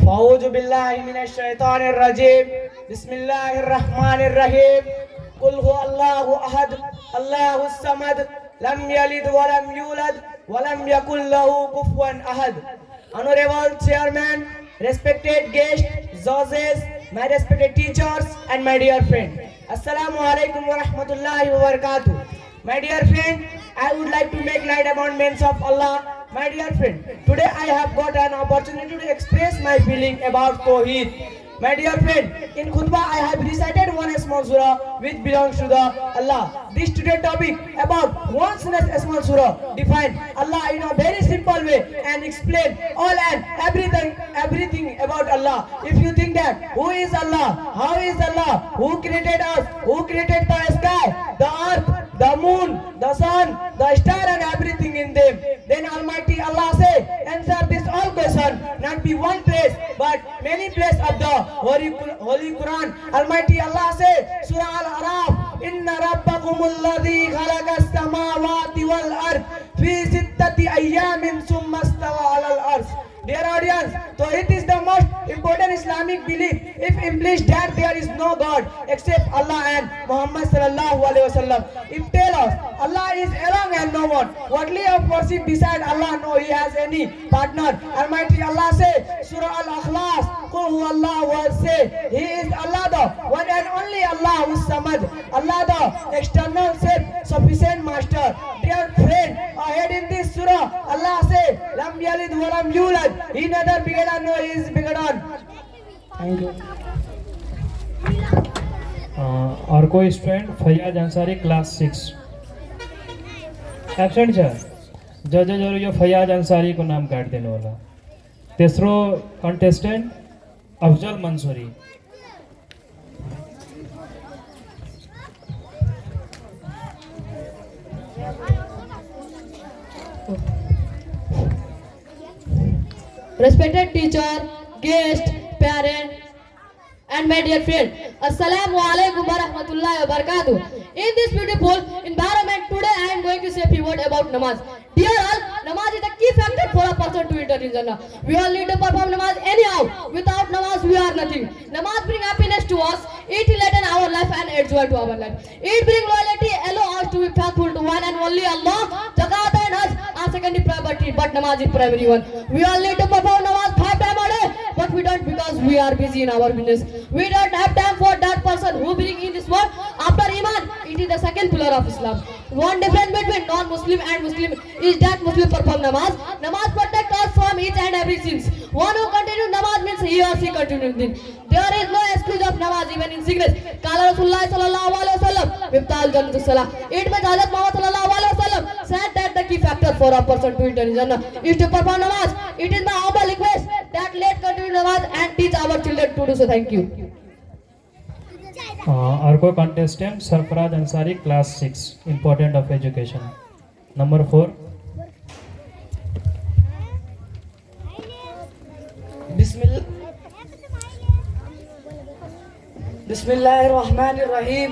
फ़ौज़ु बिल्लाहि मिनश शैतानिर रजीम बिस्मिल्लाहिर रहमानिर रहीम कुल हुवल्लाहु अहद अल्लाहुस समद लम यलिद व लम यूलद व लम यकुल लहू कुफुवन अहद. Honorable Chairman, respected guests, judges, my respected teachers and my dear friend. Assalamu alaikum wa rahmatullahi wa barakatuh. My dear friend, I would like to make light abundance of Allah. My dear friend, today I have got an opportunity to express my feeling about Tawheed. My dear friend, in khutbah I have recited one small surah which belongs to the Allah. This today topic about one small surah define Allah in a very simple way and explain all and everything about Allah. If you think that who is Allah, how is Allah, who created us, who created the sky, the earth, the moon, the sun, the star and everything in them, then Almighty Allah say answer this all question, not be one place but many places of the Holy Quran. Almighty Allah say Surah Al-Araf, Inna Rabbakumul ladhi khalaqas samawati wal ard fi sittati ayyamin summa stawa alal arsh. Dear audience, so it is the most important Islamic belief if implies that there is no God except Allah and Muhammad sallallahu alaihi wasallam. If tell us Allah is alone and no one worthy of worship beside Allah, no he has any partner. Almighty Allah say Surah Al-Ikhlas, Qul huwallahu ahad, say He is Allah the one and only Allah who samad, Allah the external self-sufficient master. Dear friend, ahead in this surah Allah say Lam yalid wa lam yulad, He neither begat nor he is begotten. Thank you. और कोई student Faiyaz Ansari class 6 absent है. जज और यो फैयाज अंसारी को नाम काट देने वाला. तीसरो contestant Afzal Mansuri. Respected teacher, guest, parent, and my dear friend, Assalamu alaikum wa rahmatullahi wa barakatuh. In this beautiful environment, today I am going to say a few words about namaz. Dear all, namaz is the key factor for a person to enter in Jannah. We all need to perform namaz anyhow. Without namaz, we are nothing. Namaz brings happiness to us, it enlightens our life and adds joy to our life. It brings loyalty, allow us to be faithful to one and only Allah. Zakat and Hajj are secondary priority, but namaz is primary one. We all need to perform namaz 5 times a day, but we don't because we are busy in our business. We don't have time for that person who brings in this world after Iman. It is the second pillar of Islam. One difference between non-Muslim and Muslim is that Muslim perform namaz. Namaz protect us from each and every sins. One who continues namaz means he or she continues din. There is no excuse of namaz even in sickness. Qala Rasulullah sallallahu alaihi wasallam, Miftal Jannatus Salah. It means Hazrat Muhammad sallallahu alaihi wasallam said that the key factor for a person to enter Jannah is to perform namaz. It is my humble request that let continue namaz and teach our children to do so. Thank you. और कोई contestant Sarfaraz Ansari class 6 important of education. Number 4. Bismillahirrahmanirrahim.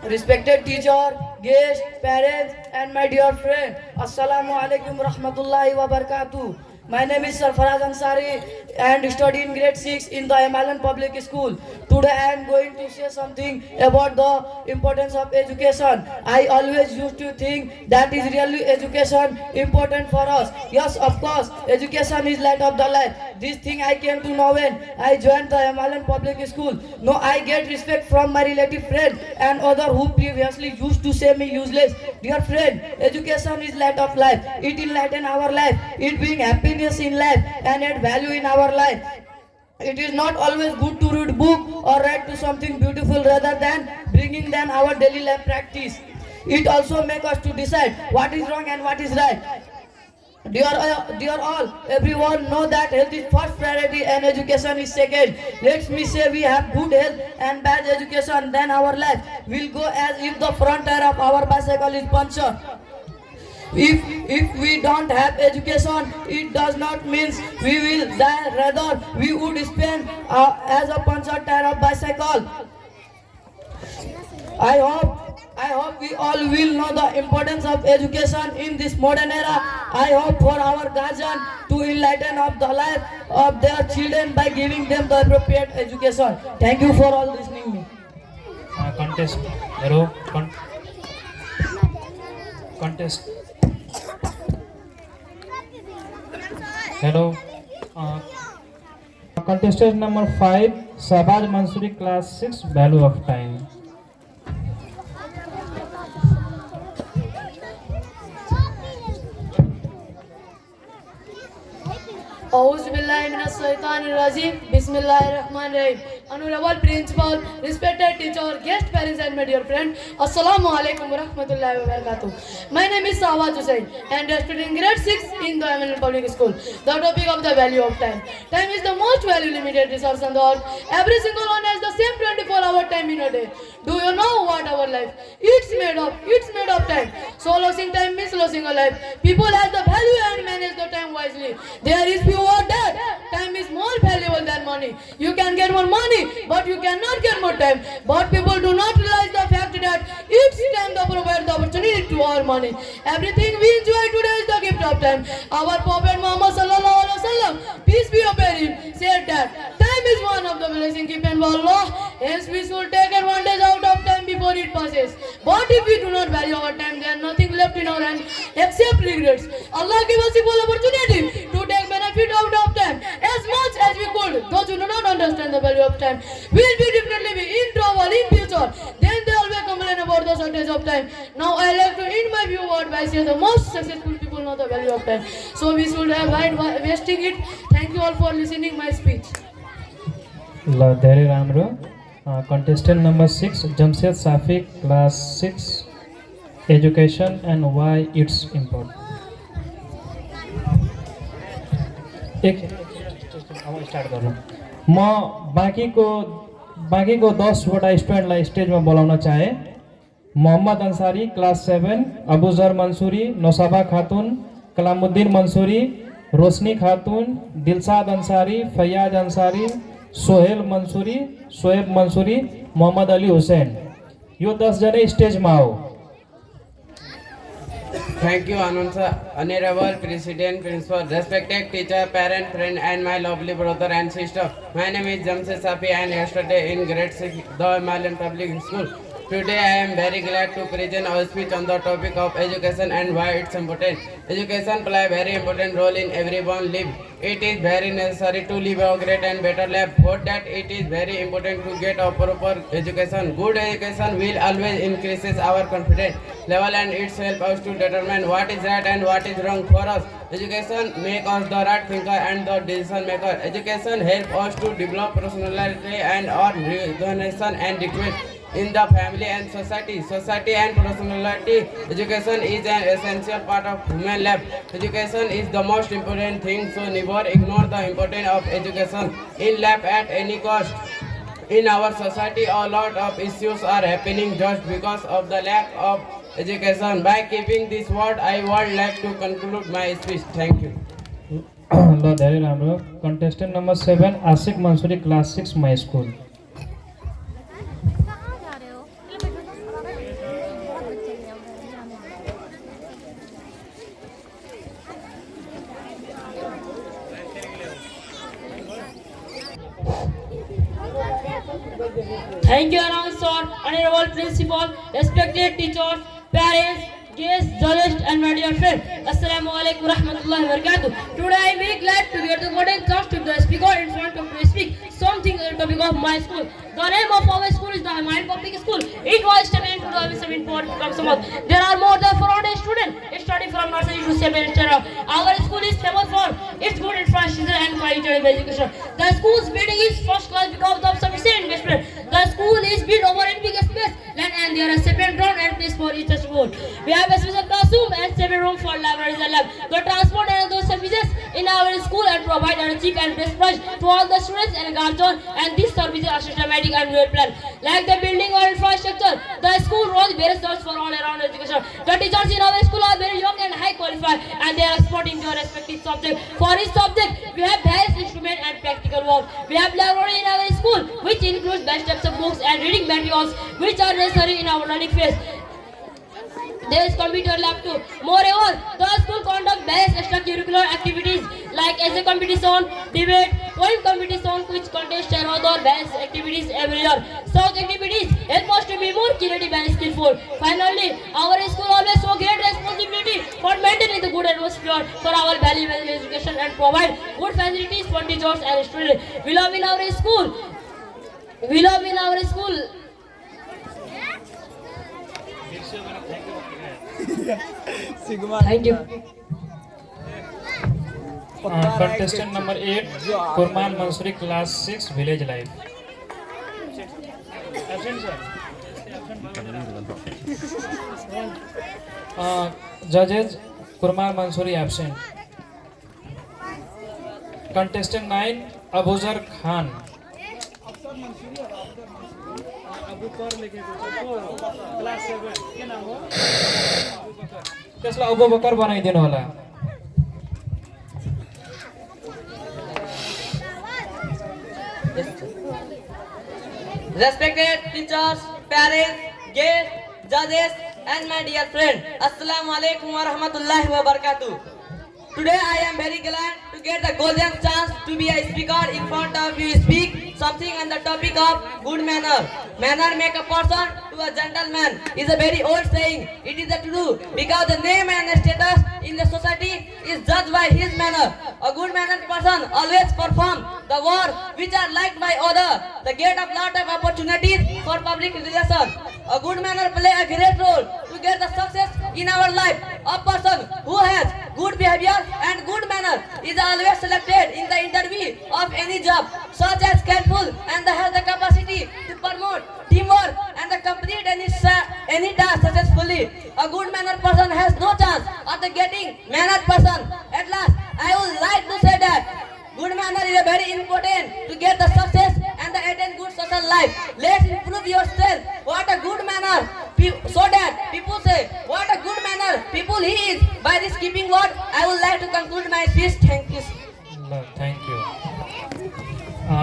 Respected teacher, guest, parents and my dear friend, Assalamu alaikum wa rahmatullahi wa barakatuh. My name is Sarfaraz Ansari and study in grade 6 in the Himalayan Public School. Today I am going to say something about the importance of education. I always used to think that is really education important for us. Yes, of course, education is light of the life. This thing I came to know when I joined the Himalayan Public School. Now I get respect from my relative friend and other who previously used to say me useless. Dear friend, education is light of life. It enlightens our life. It brings happiness in life and add value in our life. It is not always good to read book or write to something beautiful rather than bringing them our daily life practice. It also makes us to decide what is wrong and what is right. Dear all, everyone know that health is first priority and education is second. Let me say we have good health and bad education, then our life will go as if the front tire of our bicycle is punctured. If we don't have education, it does not mean we will die, rather we would spend as a punctured tire of bicycle. I hope we all will know the importance of education in this modern era. I hope for our guardian to enlighten of the life of their children by giving them the appropriate education. Thank you for all listening me. Contest. Hello. Contest. Hello. Contestant number 5, Sabaj Mansuri, class 6, value of time. Bismillahirrahmanirrahim. Bismillahirrahmanirrahim. Honorable Principal, respected teacher, guest parents and my dear friend, Assalamu alaikum warahmatullahi wabarakatuh. My name is Sawaj Hussain and I study in grade 6 in the MNL Public School. The topic of the value of time. Time is the most value limited resource on the earth. Every single one has the same 24-hour time in a day. Do you know what our life? It's made of time. So losing time means losing a life. People have the value and manage the time wisely. There is few word that time is more valuable than money. You can get more money, but you cannot get more time. But people do not realize the fact that it's time that provides the opportunity to our money. Everything we enjoy today is the gift of time. Our Prophet Muhammad sallallahu alaihi wasallam, peace be upon him, said that time is one of the blessing given by Allah. Hence we should take advantage out of time before it passes. But if we do not value our time, there is nothing left in our hand except regrets. Allah give us equal opportunity to take benefit out of time as much as we could. Those who do not understand the value of time will be definitely be in trouble in future. Then they always complain about the shortage of time. Now I like to end my view word by saying the most successful people know the value of time. So we should avoid wasting it. Thank you all for listening my speech. Very Ramro. Contestant number 6, Jamshed Safi, class 6, education and why it's important. म बाँकीको 10वटा स्टुडेन्टलाई स्टेजमा बोलाउन चाहे। Mohammad Ansari, class 7, Abuzar Mansuri, नौसाबा खातून, कलामुद्दीन मंसूरी, रोशनी खातून, दिलशाद अंसारी, फैयाज अंसारी, सोहेल मंसूरी, शोएब मंसूरी, मोहम्मद अली हुसैन। यो 10 जने स्टेजमा आओ। Thank you, Honorable President, Principal, respected teacher, parent, friend, and my lovely brother and sister. My name is Jamshed Safi and yesterday in grade 6, the Himalayan Public School. Today I am very glad to present our speech on the topic of education and why it's important. Education plays a very important role in everyone's life. It is very necessary to live a great and better life. For that, it is very important to get a proper education. Good education will always increases our confidence level and it helps us to determine what is right and what is wrong for us. Education makes us the right thinker and the decision maker. Education helps us to develop personality and our recognition and request in the family and society. Society and personality. Education is an essential part of human life. Education is the most important thing, so never ignore the importance of education in life at any cost. In our society, a lot of issues are happening just because of the lack of education. By keeping this word, I would like to conclude my speech. Thank you. Very राम्रो. Contestant number 7, Asik Mansuri, class 6, my school. Thank you, announcer, honorable principal, respected teachers, parents, guests, journalists, and my dear friends. Assalamu alaikum warahmatullahi wabarakatuh. Today I am very glad to get the golden chance to the speaker in front of to speak something on the topic of my school. The name of our school is the Himalayan Public School. It was established in 2007 for Kamsamad. There are more than 400 students studying from nursery to 7th standard. Our school is famous for its good infrastructure and quality of education. The school's building is first class because of sufficient investment. The school is built over a big space land and there are separate ground and place for each school. We have a special classroom and separate room for libraries and lab. The transport and those services in our school and provide a cheap and best price to all the students and guardians, and these services are systematic and well planned. Like the building or infrastructure, the school runs various jobs for all around education. The teachers in our school are very young and high qualified and they are expert in their respective subject. For each subject, we have various instruments and practical work. We have library in our school which includes best types of books and reading materials which are necessary in our learning phase. there is computer lab too. Moreover, the school conduct various extracurricular activities like essay competition, debate, poem competition, quiz contest, and other various activities every year. Such activities help us to be more creative and skillful. Finally, our school always show great responsibility for maintaining the good atmosphere for our valuable education and provide good facilities for teachers and students. We love in our school. We love in our school. Thank you. Contestant number 8, Kurman Mansuri, class 6, village life. Absent, sir. Judges, Kurman Mansuri absent. Contestant 9, Abuzar Khan. त्यसलाई अबू बकर बनाइदिनु होला. Respected teachers, parents, guests, judges, and my dear friend, Assalamu alaikum wa rahmatullahi wa barakatuh. Today I am very glad to get the golden chance to be a speaker in front of you, speak something on the topic of good manner. Manner make a person to a gentleman is a very old saying. It is a true because the name and status in the society is judged by his manner. A good mannered person always perform the work which are liked by others. They get a lot of opportunities for public relations. A good manner play a great role to get the success in our life. A person who has good behavior and good manner is always selected in the interview of any job, such as careful and has the capacity to promote teamwork and complete any task successfully. A good mannered person has no chance of the getting mannered person. At last, I would like to say that good manner is very important to get the success and the attain good social life. Let's improve yourself. What a good manner, so that people say, what a good manner people he is. By this keeping word, I would like to conclude my speech. Thank you. Thank you.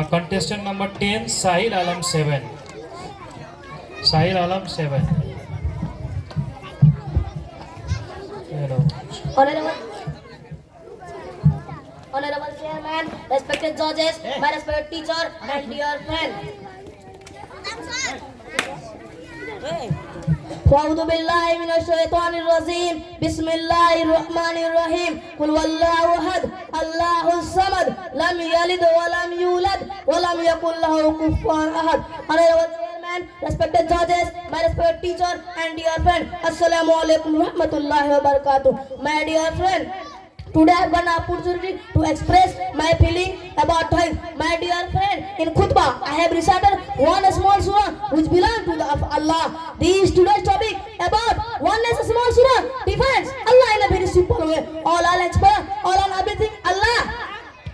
Contestant number 10, Sahil Alam 7. Sahil Alam 7. Hello. Honorable Chairman, respected judges, my respected teacher, and dear friend. أعوذ بالله من الشيطان الرجيم بسم الله الرحمن الرحيم قل والله أحد الله الصمد لم يلد ولم يولد ولم يكن له كفوا أحد. Honorable Chairman, respected judges, my respected teacher, and dear friend, Assalamu alaikum wa rahmatullahi wa barakatuh. My dear friend, today I have got an opportunity to express my feeling about time. My dear friend, in khutbah I have recited one small surah which belongs to the of Allah. This today's topic about oneness small surah defines Allah in a very simple way. All I'll explain, all on everything Allah.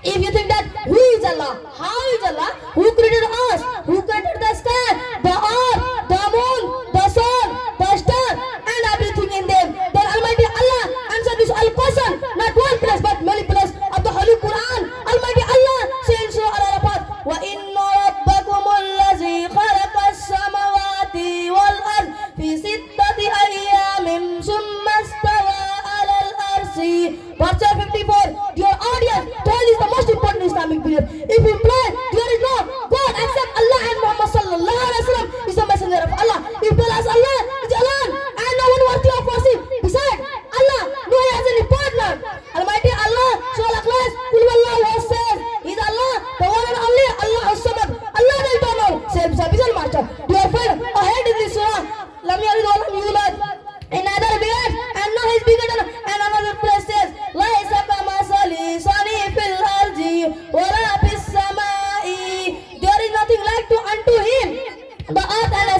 If you think that who is Allah, how is Allah, who created us, who created the sky, the earth, the moon, the sun, the star, and everything in them, then Almighty Allah answered this all question, not one place but many places of the Holy Quran. Almighty Allah says in Surah Al-Arafat, وَإِنَّ رَبَّكُمُ الَّذِي خَلَقَ السَّمَوَاتِ وَالْأَرْضَ فِي سِتَّةِ أَيَّامٍ ثُمَّ اسْتَوَى عَلَى الْعَرْشِ. Verse 54, dear audience, today is the most important Islamic belief. If you imply there is no God except Allah and Muhammad sallallahu alaihi wasallam is the messenger of Allah. If tell us Allah is alone and no one worthy of worship besides Allah, no he has any partner. Almighty Allah, Surah Al-Ikhlas, Qul Huwallahu says, He is Allah, the one and only Allah as-Samad, Allah the Eternal, self-sufficient Master. Dear friend, ahead in this surah, Lam Yalid wa Lam Yulad. In other words, and now he is bigger than and another place says, لَيْسَ كَمَثَلِهِ شَيْءٌ فِي الْأَرْضِ وَلَا فِي السَّمَاءِ. There is nothing like unto him, the earth and the